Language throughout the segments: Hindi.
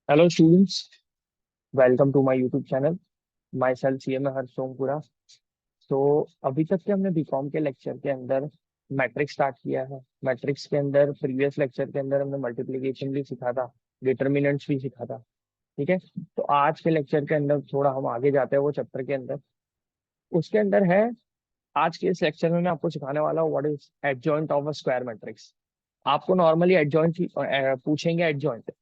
Hello students, welcome to my YouTube channel. माई सेल्फ CMA हर्ष सोमपुरा। तो अभी तक के हमने बीकॉम के लेक्चर के अंदर मैट्रिक्स स्टार्ट किया है। मैट्रिक्स के अंदर प्रीवियस लेक्चर के अंदर हमने मल्टीप्लिकेशन भी सीखा था, डिटर्मिनेंट्स भी सीखा था। ठीक है। तो आज के लेक्चर के अंदर थोड़ा हम आगे जाते हैं वो चैप्टर के अंदर। उसके अंदर है, आज के इस लेक्चर में मैं आपको सिखाने वाला हूँ what is adjoint of a square matrix. आपको नॉर्मली एडजॉइंट पूछेंगे एडजॉइंट।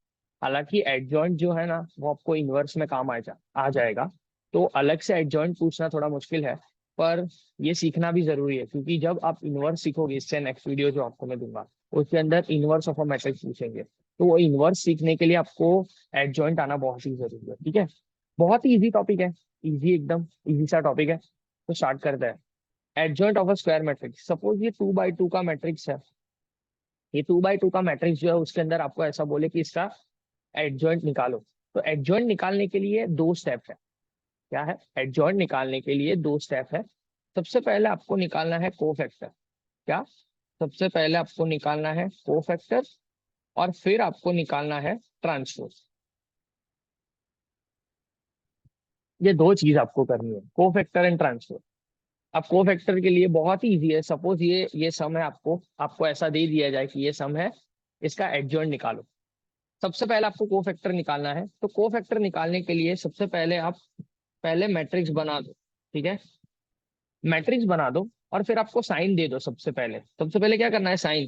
हालांकि एडजॉइंट जो है ना वो आपको इनवर्स में काम आ जाएगा। तो अलग से एडजॉइंट पूछना थोड़ा मुश्किल है, पर ये सीखना भी जरूरी है क्योंकि जब आप इनवर्स सीखोगे, इससे नेक्स्ट वीडियो जो आपको मैं दूंगा उसके अंदर इनवर्स ऑफ अ मैट्रिक्स पूछेंगे, तो वो इनवर्स सीखने के लिए आपको एडजॉइंट आना बहुत ही जरूरी है। ठीक है। बहुत ही इजी टॉपिक है, इजी एकदम इजी सा टॉपिक है। तो स्टार्ट करते हैं। Adjoint of a square matrix, suppose ये 2 बाई 2 का मैट्रिक्स है। ये 2 बाई 2 का मैट्रिक्स जो है उसके अंदर आपको ऐसा बोले कि इसका एडजॉइंट निकालो। तो एडजॉइंट निकालने के लिए दो स्टेप है। क्या है? एडजॉइंट निकालने के लिए दो स्टेप है। सबसे पहले आपको निकालना है कोफैक्टर। क्या? सबसे पहले आपको निकालना है कोफैक्टर और फिर आपको निकालना है ट्रांसपोज। ये दो चीज आपको करनी है, कोफैक्टर एंड ट्रांसपोज। अब कोफैक्टर के लिए बहुत ही इजी है। सपोज ये सम है, आपको आपको ऐसा दे दिया जाए कि ये सम है, इसका एडजॉइंट निकालो। सबसे पहले आपको कोफैक्टर निकालना है। तो कोफैक्टर निकालने के लिए सबसे पहले आप पहले मैट्रिक्स बना दो। ठीक है। मैट्रिक्स बना दो और फिर आपको साइन दे दो। सबसे पहले क्या करना है? Sign,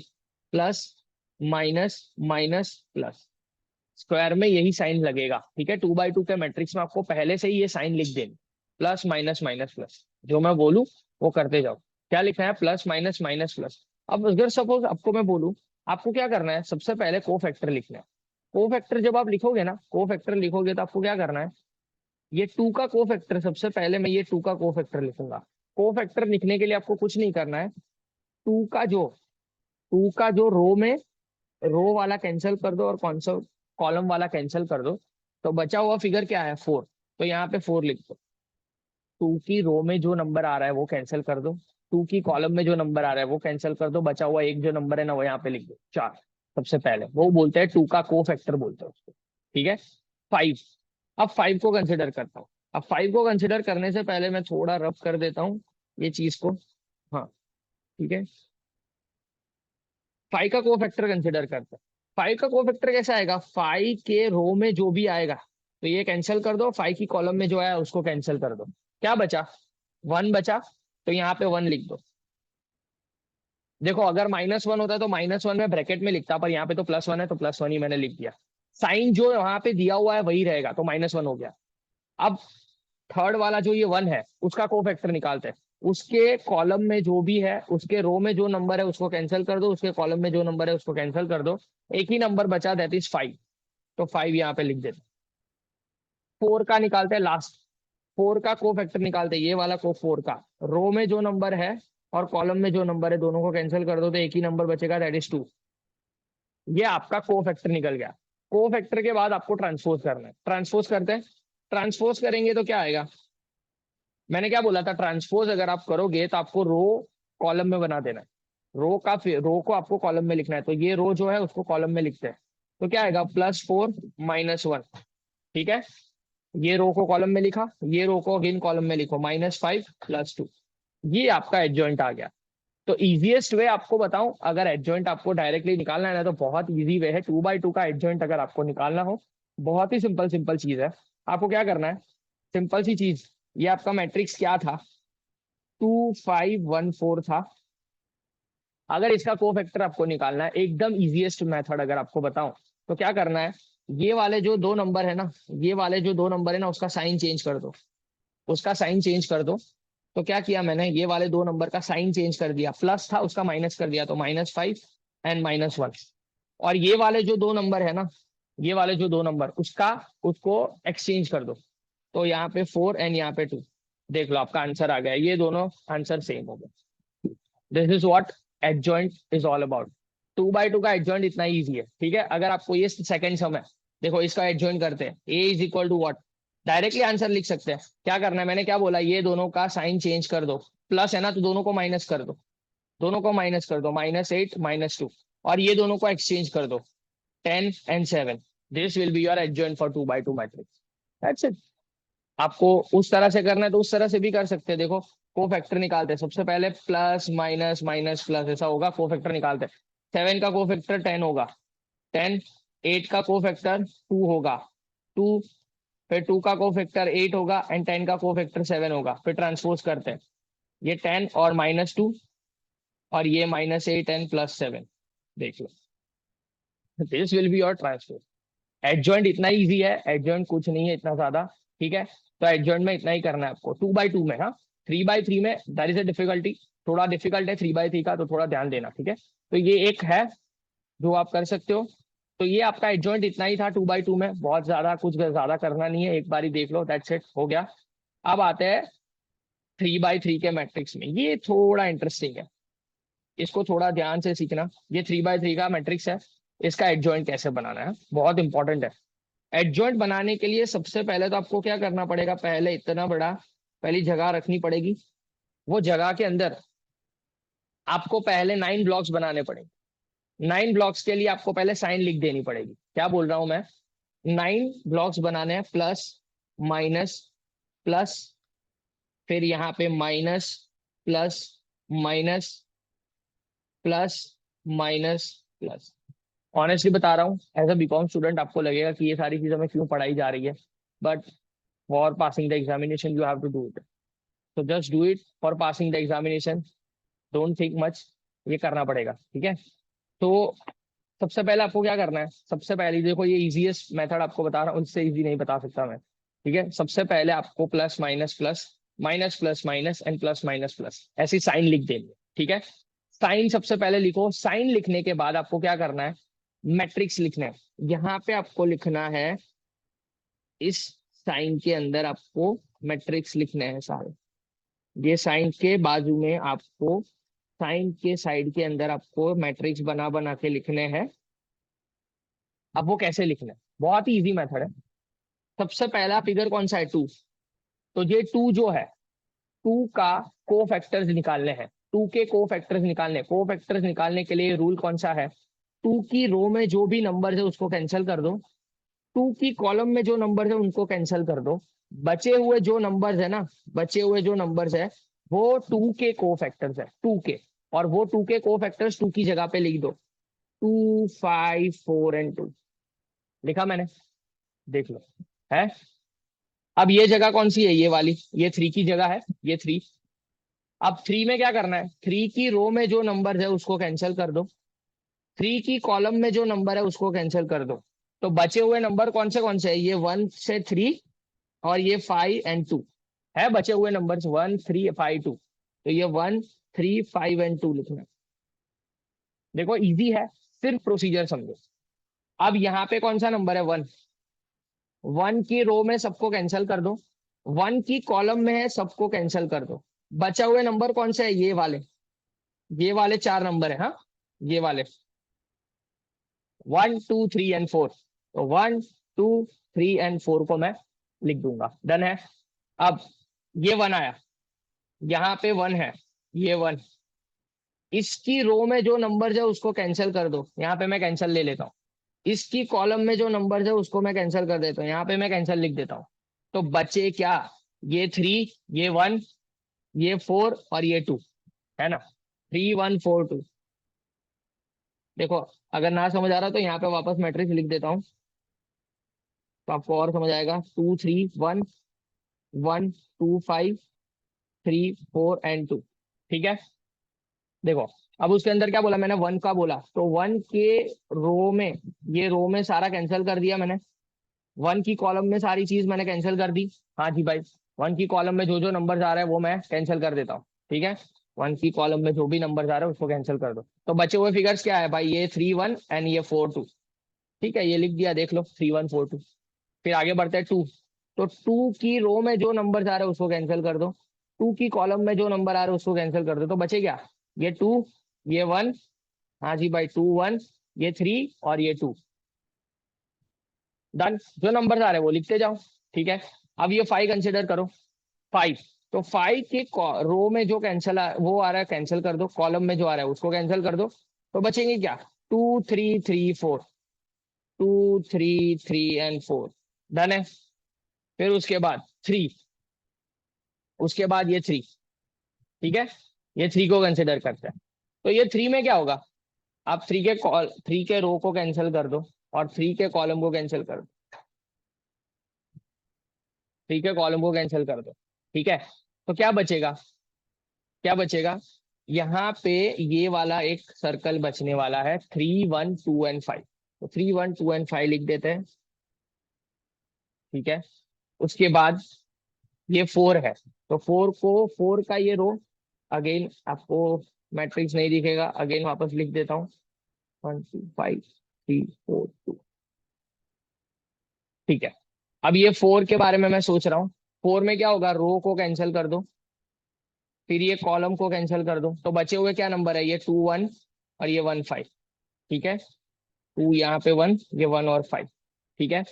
plus minus minus plus, square में यही साइन लगेगा। ठीक है। 2 बाई 2 के मैट्रिक्स में आपको पहले से ही ये साइन लिख देना, प्लस माइनस माइनस प्लस। जो मैं बोलूं वो करते जाओ। क्या लिखना है? Plus minus minus plus. अब अगर सपोज आपको मैं बोलूं, आपको क्या करना है? सबसे पहले कोफैक्टर लिखना है। कोफैक्टर जब आप लिखोगे ना, कोफैक्टर लिखोगे तो आपको क्या करना है? ये 2 का कोफैक्टर, सबसे पहले मैं ये 2 का कोफैक्टर लिखूंगा। कोफैक्टर लिखने के लिए आपको कुछ नहीं करना है। टू का जो टू का जो रो में, रो वाला कैंसिल कर दो और कौन सा कॉलम वाला कैंसिल कर दो। तो बचा हुआ फिगर क्या है? 4। तो यहाँ पे 4 लिख दो। 2 की रो में जो नंबर आ रहा है वो कैंसिल कर दो। 2 की कॉलम में जो नंबर आ रहा है वो कैंसिल कर दो। बचा हुआ एक जो नंबर है ना वो यहाँ पे लिख दो, 4। सबसे पहले वो बोलते हैं 2 का को फैक्टर बोलते हैं उसको। ठीक है। 5। अब 5 को कंसिडर करता हूँ। अब 5 को कंसिडर करने से पहले मैं थोड़ा रब कर देता हूँ ये चीज को। हाँ। ठीक है। 5 का को फैक्टर कंसिडर करते हैं। 5 का को फैक्टर कैसे आएगा? 5 के रो में जो भी आएगा तो ये कैंसिल कर दो, 5 की कॉलम में जो आया उसको कैंसिल कर दो। क्या बचा? 1 बचा। तो यहाँ पे 1 लिख दो। देखो, अगर -1 होता तो -1 में ब्रैकेट में लिखता, पर यहाँ पे तो +1 है तो +1 ही मैंने लिख दिया। साइन जो वहां पे दिया हुआ है वही रहेगा, तो -1 हो गया। अब थर्ड वाला जो ये 1 है उसका कोफैक्टर निकालते हैं। उसके कॉलम में जो भी है, उसके रो में जो नंबर है उसको कैंसिल कर दो, उसके कॉलम में जो नंबर है उसको कैंसिल कर दो। एक ही नंबर बचा, दैट इज 5। तो 5 यहाँ पे लिख देते। 4 का निकालते हैं लास्ट। 4 का कोफैक्टर निकालते हैं, ये वाला को 4 का रो में जो नंबर है और कॉलम में जो नंबर है दोनों को कैंसिल कर दो तो एक ही नंबर बचेगा, दैट इज 2। ये आपका कोफैक्टर निकल गया। कोफैक्टर के बाद आपको ट्रांसपोज करना है। ट्रांसपोज करते हैं। ट्रांसपोज करेंगे तो क्या आएगा? मैंने क्या बोला था? ट्रांसपोज अगर आप करोगे तो आपको रो कॉलम में बना देना है। रो को आपको कॉलम में लिखना है, तो ये रो जो है उसको कॉलम में लिखते हैं। तो क्या आएगा? +4 -1। ठीक है। ये रो को कॉलम में लिखा, ये रो को अगेन कॉलम में लिखो, -5 +2। ये आपका एडजॉइंट आ गया। तो इजीएस्ट वे आपको बताऊं, अगर एडजॉइंट आपको डायरेक्टली निकालना है ना तो बहुत इजी वे है। 2 बाई 2 का एडजॉइंट अगर आपको निकालना हो, बहुत ही सिंपल सिंपल चीज है। आपको क्या करना है? सिंपल सी चीज। ये आपका मैट्रिक्स क्या था? 2 5 1 4 था। अगर इसका कोफैक्टर आपको निकालना है, एकदम इजीएस्ट मेथड अगर आपको बताऊं, तो क्या करना है? ये वाले जो दो नंबर है ना, ये वाले जो दो नंबर है ना उसका साइन चेंज कर दो। उसका साइन चेंज कर दो। तो क्या किया मैंने? ये वाले दो नंबर का साइन चेंज कर दिया, प्लस था उसका माइनस कर दिया, तो -5 एंड -1। और ये वाले जो दो नंबर है ना, ये वाले जो दो नंबर उसका उसको एक्सचेंज कर दो। तो यहाँ पे 4 एंड यहाँ पे 2। देख लो आपका आंसर आ गया, ये दोनों आंसर सेम हो गए। This is what adjoint is all about. 2 by 2 का एडजॉइंट इतना इजी है। ठीक है। अगर आपको ये सेकंड सम है, देखो इसका एडजॉइंट करते हैं। A is equal to what? Directly answer लिख सकते हैं। क्या करना है? मैंने क्या बोला? ये दोनों का साइन चेंज कर दो। प्लस है ना तो दोनों को माइनस कर दो। दोनों को माइनस कर दो, -8 -2। और ये दोनों को एक्सचेंज कर दो, 10 and 7। This will be your adjoint for 2 by 2 matrix. That's it. आपको उस तरह से करना है तो उस तरह से भी कर सकते हैं। देखो को फैक्टर निकालते हैं, सबसे पहले प्लस माइनस माइनस प्लस ऐसा होगा, को फैक्टर निकालते हैं। 7 का को फैक्टर 10 होगा, 10। 8 का को फैक्टर 2 होगा, 2। फिर 2 का को फैक्टर 8 होगा एंड 10 का को फैक्टर 7 होगा। फिर ट्रांसपोज करते हैं, ये 10 और -2 और ये -8 एंड +7। देख लो, this will be your transpose. Adjoint इतना इजी है, एडजॉइंट कुछ नहीं है इतना ज्यादा। ठीक है, तो एडजॉइंट में इतना ही करना है आपको 2 by 2 में। हाँ, 3 by 3 में दैट इज अ डिफिकल्टी, थोड़ा डिफिकल्ट है 3 by 3 का, तो थोड़ा ध्यान देना। ठीक है, तो ये एक है जो आप कर सकते हो। तो ये आपका एडजॉइंट इतना ही था 2 by 2 में, बहुत ज्यादा कुछ ज्यादा करना नहीं है, एक बार ही देख लो, दैट्स इट, हो गया। अब आते हैं 3 by 3 के मैट्रिक्स में, ये थोड़ा इंटरेस्टिंग है, इसको थोड़ा ध्यान से सीखना। ये 3 by 3 का मैट्रिक्स है, इसका एडजॉइंट कैसे बनाना है, बहुत इंपॉर्टेंट है। एडजॉइंट बनाने के लिए सबसे पहले तो आपको क्या करना पड़ेगा, पहले इतना बड़ा पहली जगह रखनी पड़ेगी। वो जगह के अंदर आपको पहले 9 ब्लॉक्स बनाने पड़ेंगे। 9 ब्लॉक्स के लिए आपको पहले साइन लिख देनी पड़ेगी। क्या बोल रहा हूं मैं, 9 ब्लॉक्स बनाने हैं, प्लस माइनस प्लस, फिर यहाँ पे minus plus minus plus minus plus. Honestly बता रहा हूँ, एज अ बीकॉम स्टूडेंट आपको लगेगा कि ये सारी चीजें हमें क्यों पढ़ाई जा रही है, but for passing the examination you have to do it. तो just do it for passing the examination, don't think much, ये करना पड़ेगा। ठीक है, तो सबसे पहले आपको क्या करना है, सबसे पहले देखो ये इजीएस्ट मेथड आपको बता रहा हूँ, उससे इजी नहीं बता सकता मैं। ठीक है, सबसे पहले आपको plus minus plus, minus plus minus and plus minus plus, ऐसी साइन लिख देंगे। ठीक है, साइन सबसे पहले लिखो। साइन लिखने के बाद आपको क्या करना है, मैट्रिक्स लिखना है। यहाँ पे आपको लिखना है, इस साइन के अंदर आपको मैट्रिक्स लिखने हैं सारे। ये साइन के बाजू में आपको, साइन के साइड के अंदर आपको मैट्रिक्स बना बना के लिखने हैं। अब वो कैसे लिखना है, बहुत ही इजी मेथड है। सबसे पहला फिगर कौन सा है, 2। तो ये 2 जो है, 2 का को फैक्टर्स निकालने हैं। 2 के को फैक्टर्स निकालने, को फैक्टर्स निकालने के लिए रूल कौन सा है, 2 की रो में जो भी नंबर है उसको कैंसिल कर दो, 2 की कॉलम में जो नंबर है उनको कैंसिल कर दो। बचे हुए जो नंबर्स है ना, बचे हुए जो नंबर्स है वो 2 के को फैक्टर्स है, 2 के। और वो 2 के को फैक्टर्स 2 की जगह पे लिख दो, 2 5 4 एंड 2। लिखा मैंने, देख लो है। अब ये जगह कौन सी है, ये वाली, ये 3 की जगह है, ये 3। अब 3 में क्या करना है, 3 की रो में जो नंबर है उसको कैंसिल कर दो, 3 की कॉलम में जो नंबर है उसको कैंसिल कर दो। तो बचे हुए नंबर कौन से है, ये 1 से 3 और ये 5 एंड 2 है। बचे हुए नंबर 1 3 5 2, तो ये 1 3 5 एंड 2 लिखना। देखो इजी है, सिर्फ प्रोसीजर समझो। अब यहाँ पे कौन सा नंबर है, 1। 1 की रो में सबको कैंसिल कर दो, 1 की कॉलम में है सबको कैंसिल कर दो। बचा हुए नंबर कौन से है, ये वाले 4 नंबर है। हाँ, ये वाले 1 2 3 एंड 4। तो 1 2 3 एंड 4 को मैं लिख दूंगा, डन है। अब ये 1 आया, यहाँ पे 1 है, ये 1। इसकी रो में जो नंबर है उसको कैंसिल कर दो, यहाँ पे मैं कैंसिल ले लेता हूँ। इसकी कॉलम में जो नंबर है उसको मैं कैंसिल कर देता हूँ, यहाँ पे मैं कैंसिल लिख देता हूँ। तो बचे क्या, ये 3, ये 1, ये 4 और ये 2, है ना, 3 1 4 2। देखो अगर ना समझ आ रहा तो यहाँ पे वापस मैट्रिक्स लिख देता हूँ, तो आपको और समझ आएगा। 2 3 1 1 2 5 3 4 एंड 2। ठीक है, देखो अब उसके अंदर क्या बोला मैंने, 1 का बोला, तो 1 के रो में, ये रो में सारा कैंसिल कर दिया मैंने। 1 की कॉलम में सारी चीज मैंने कैंसिल कर दी। हाँ जी भाई, 1 की कॉलम में जो जो नंबर आ रहा है वो मैं कैंसिल कर देता हूँ। ठीक है, 1 की कॉलम में जो भी नंबर आ रहा है उसको कैंसिल कर दो। तो बचे हुए फिगर्स क्या है भाई, ये 3 1 एंड ये 4 2। ठीक है, ये लिख दिया, देख लो 3 1 4 2। फिर आगे बढ़ते हैं 2। तो 2 की रो में जो नंबर आ रहा है उसको कैंसिल कर दो, 2 की कॉलम में जो नंबर आ रहा है उसको कैंसिल कर दो। तो बचे क्या, ये 2, ये 1, हाँ जी भाई 2 1, ये 3 और ये 2। डन, जो नंबर आ रहे हैं वो लिखते जाओ। ठीक है, अब ये 5 कंसिडर करो, 5। तो 5 के रो में जो कैंसिल वो आ रहा है कैंसिल कर दो, कॉलम में जो आ रहा है उसको कैंसिल कर दो। तो बचेंगे क्या, 2 3 3 4। 2 3 3 एंड 4। डन है। फिर उसके बाद 3, उसके बाद ये 3। ठीक है, ये 3 को कंसिडर करते हैं। तो ये 3 में क्या होगा, आप 3 के रो को कैंसिल कर दो और 3 के कॉलम को कैंसिल कर दो, 3 के कॉलम को कैंसिल कर दो। ठीक है, तो क्या बचेगा, क्या बचेगा, यहाँ पे ये वाला एक सर्कल बचने वाला है 3 1 2 एंड 5। तो 3 1 2 एंड 5 लिख देते हैं। ठीक है, उसके बाद ये 4 है, तो 4 का ये रो, अगेन आपको मैट्रिक्स नहीं दिखेगा, अगेन वापस लिख देता हूँ 1 2 5 3 4 2। ठीक है, अब ये 4 के बारे में मैं सोच रहा हूँ, 4 में क्या होगा, रो को कैंसिल कर दो, फिर ये कॉलम को कैंसिल कर दो, तो बचे हुए क्या नंबर है, ये 2 1 और ये 1 5। ठीक है, 2 यहाँ पे 1, ये 1 और 5। ठीक है,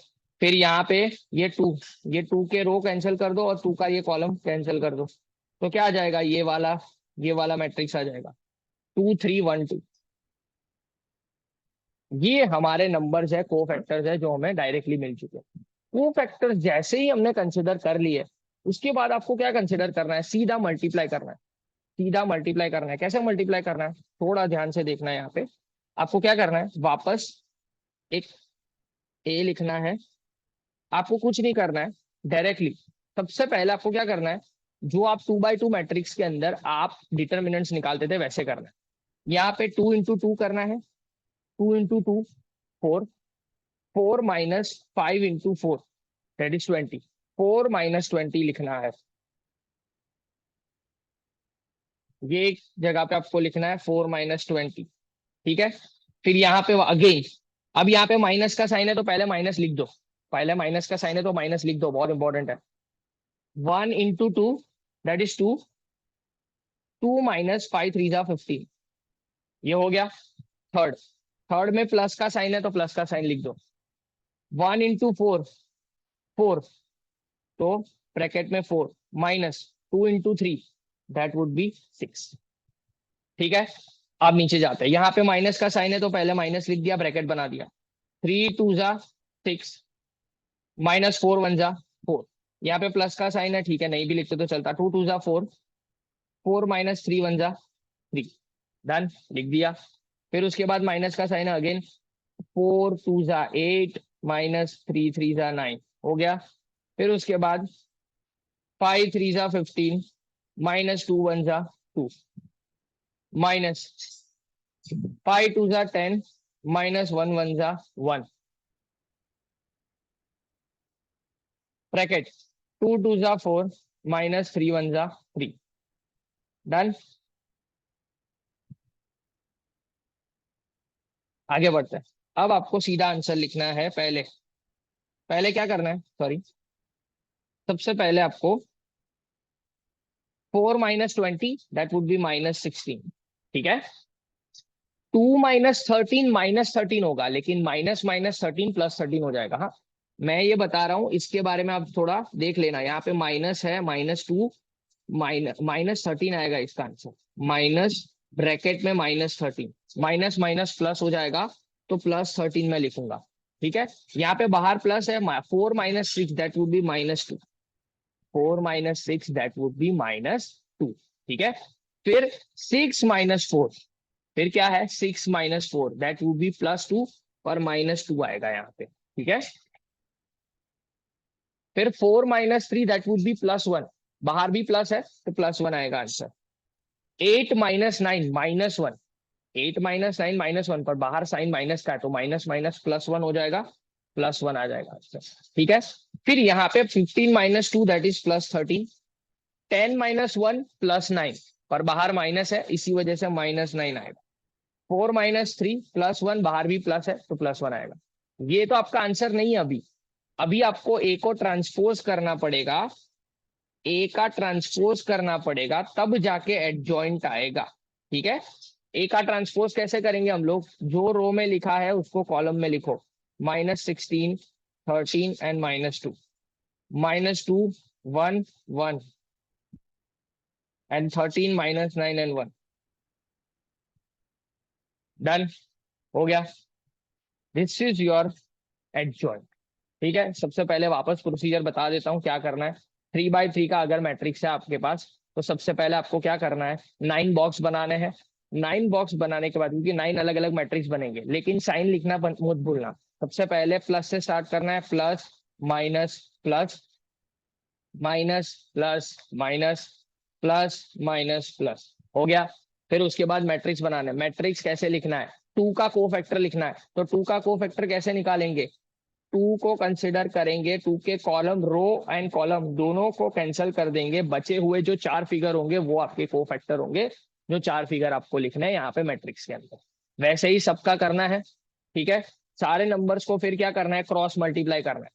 फिर यहाँ पे ये 2, ये 2 के रो कैंसिल कर दो और 2 का ये कॉलम कैंसिल कर दो, तो क्या आ जाएगा, ये वाला मैट्रिक्स आ जाएगा 2 3 1 2। ये हमारे नंबर्स है, को फैक्टर्स है जो हमें डायरेक्टली मिल चुके हैं। को फैक्टर्स जैसे ही हमने कंसिडर कर लिए, उसके बाद आपको क्या कंसिडर करना है, सीधा मल्टीप्लाई करना है। सीधा मल्टीप्लाई करना है, कैसे मल्टीप्लाई करना है, थोड़ा ध्यान से देखना है। यहाँ पे आपको क्या करना है, वापस एक ए लिखना है, आपको कुछ नहीं करना है, डायरेक्टली सबसे पहले आपको क्या करना है, जो आप 2 by 2 मैट्रिक्स के अंदर आप डिटर्मिनेंट्स निकालते थे वैसे करना है। यहाँ पे 2 इंटू 2 करना है, 2 into 2 4, 4 minus 5 into 4 that is 20, 4 minus 20 लिखना है। ये एक जगह पे आपको लिखना है 4 माइनस 20। ठीक है, फिर यहाँ पे अगेन, अब यहाँ पे माइनस का साइन है तो पहले माइनस लिख दो, पहले माइनस का साइन है तो माइनस लिख दो, बहुत इंपॉर्टेंट है। 1 इंटू 2 दैट इज 2, 2 माइनस 5 3 जा 15, ये हो गया। थर्ड, थर्ड में प्लस का साइन है तो प्लस का साइन लिख दो। 1 इंटू 4 4, तो ब्रैकेट में 4 minus 2 into 3 that would be 6। ठीक है, अब नीचे जाते हैं, यहाँ पे माइनस का साइन है तो पहले माइनस लिख दिया, ब्रैकेट बना दिया। 3 2 जा 6, माइनस 4 1 जा 4, यहाँ पे प्लस का साइन है, ठीक है नहीं भी लिखते तो चलता, 2 2 जा 4, 4 माइनस 3 1 जा 3। डन, लिख दिया। फिर उसके बाद माइनस का साइन है अगेन, 4 2 जा 8, माइनस 3 3 जा 9, हो गया। फिर उसके बाद 5 3 जा 15, माइनस 2 1 जा 2, माइनस 5 2 जा 10, माइनस 1 1 जा 1, ब्रैकेट 2 2 जा 4, माइनस 3 1 जा 3। डन, आगे बढ़ते हैं। अब आपको सीधा आंसर लिखना है, पहले पहले क्या करना है, सॉरी, सबसे पहले आपको 4 minus 20 that would be minus 16। ठीक है, 2 माइनस 13 माइनस 13 होगा, लेकिन माइनस माइनस 13 प्लस 13 हो जाएगा। हाँ, मैं ये बता रहा हूं, इसके बारे में आप थोड़ा देख लेना, यहाँ पे माइनस है, -2, माइनस 13 आएगा इसका आंसर, माइनस ब्रैकेट में -13, माइनस माइनस प्लस हो जाएगा, तो +13 में लिखूंगा। ठीक है, यहाँ पे बाहर प्लस है, 4 minus 6 that would be -2, 4 minus 6 that would be -2। ठीक है, फिर 6 माइनस 4, फिर क्या है, 6 माइनस 4 दैट वुड बी +2, और -2 आएगा यहाँ पे। ठीक है, फिर 4 माइनस 3 दैट वुड बी +1, बाहर भी प्लस है तो +1 आएगा आंसर। 8 माइनस 9 -1, 8 माइनस 9 -1, पर बाहर साइन माइनस का है तो माइनस माइनस +1 हो जाएगा, +1 आ जाएगा आंसर। ठीक है, फिर यहाँ पे 15 माइनस 2 दैट इज +13, 10 माइनस 1 +9, पर बाहर माइनस है इसी वजह से -9 आएगा। 4 माइनस 3 +1, बाहर भी प्लस है तो +1 आएगा। ये तो आपका आंसर नहीं है अभी, अभी आपको ए को ट्रांसपोज करना पड़ेगा, ए का ट्रांसपोज करना पड़ेगा, तब जाके एडजॉइंट आएगा। ठीक है, ए का ट्रांसपोज कैसे करेंगे हम लोग, जो रो में लिखा है उसको कॉलम में लिखो, -16 13 एंड -2, -2 1 1 एंड 13 -9 एंड 1। डन, हो गया। This is your adjoint. ठीक है, सबसे पहले वापस प्रोसीजर बता देता हूँ क्या करना है। 3 by 3 का अगर मैट्रिक्स है आपके पास, तो सबसे पहले आपको क्या करना है, 9 बॉक्स बनाने हैं। 9 बॉक्स बनाने के बाद, क्योंकि 9 अलग अलग मैट्रिक्स बनेंगे, लेकिन साइन लिखना मत भूलना। सबसे पहले प्लस से स्टार्ट करना है, plus minus plus minus plus minus plus minus plus, हो गया। फिर उसके बाद मैट्रिक्स बनाना है। मैट्रिक्स कैसे लिखना है, 2 का कोफैक्टर लिखना है। तो 2 का कोफैक्टर कैसे निकालेंगे, 2 को कंसिडर करेंगे, 2 के कॉलम, रो एंड कॉलम दोनों को कैंसिल कर देंगे। बचे हुए जो 4 फिगर होंगे वो आपके कोफैक्टर होंगे, जो 4 फिगर आपको लिखने हैं यहाँ पे मैट्रिक्स के अंदर। वैसे ही सबका करना है। ठीक है, सारे नंबर्स को फिर क्या करना है, क्रॉस मल्टीप्लाई करना है।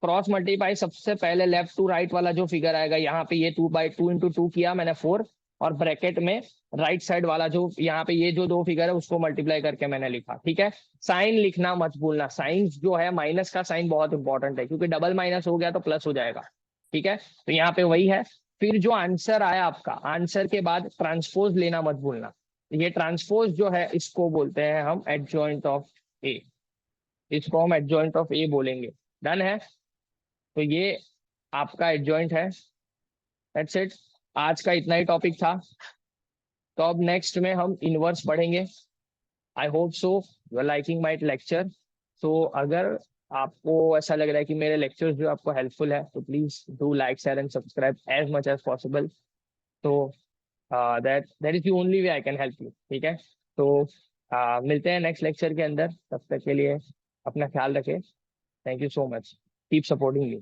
क्रॉस मल्टीप्लाई सबसे पहले लेफ्ट टू राइट वाला जो फिगर आएगा, यहाँ पे ये 2/2 × 2 किया मैंने 4, और ब्रैकेट में राइट साइड वाला जो यहाँ पे ये जो 2 फिगर है उसको मल्टीप्लाई करके मैंने लिखा। ठीक है, साइन लिखना मत भूलना। साइन जो है, माइनस का साइन बहुत इंपॉर्टेंट है, क्योंकि डबल माइनस हो गया तो प्लस हो जाएगा। ठीक है, तो यहाँ पे वही है। फिर जो आंसर आया आपका, आंसर के बाद ट्रांसपोज लेना मत भूलना। ये ट्रांसपोज जो है इसको बोलते हैं हम एडजॉइंट ऑफ ए, इसको हम एडजॉइंट ऑफ ए बोलेंगे। डन है, तो ये आपका एडजॉइंट है। दैट्स इट, आज का इतना ही टॉपिक था। तो अब नेक्स्ट में हम इनवर्स पढ़ेंगे। I hope so you are liking my lecture. तो अगर आपको ऐसा लग रहा है कि मेरे लेक्चर्स जो आपको हेल्पफुल है, तो please do like share and subscribe as much as possible. तो that that is the only way I can help you. ठीक है, तो मिलते हैं नेक्स्ट लेक्चर के अंदर। तब तक के लिए अपना ख्याल रखें। Thank you so much, keep supporting me.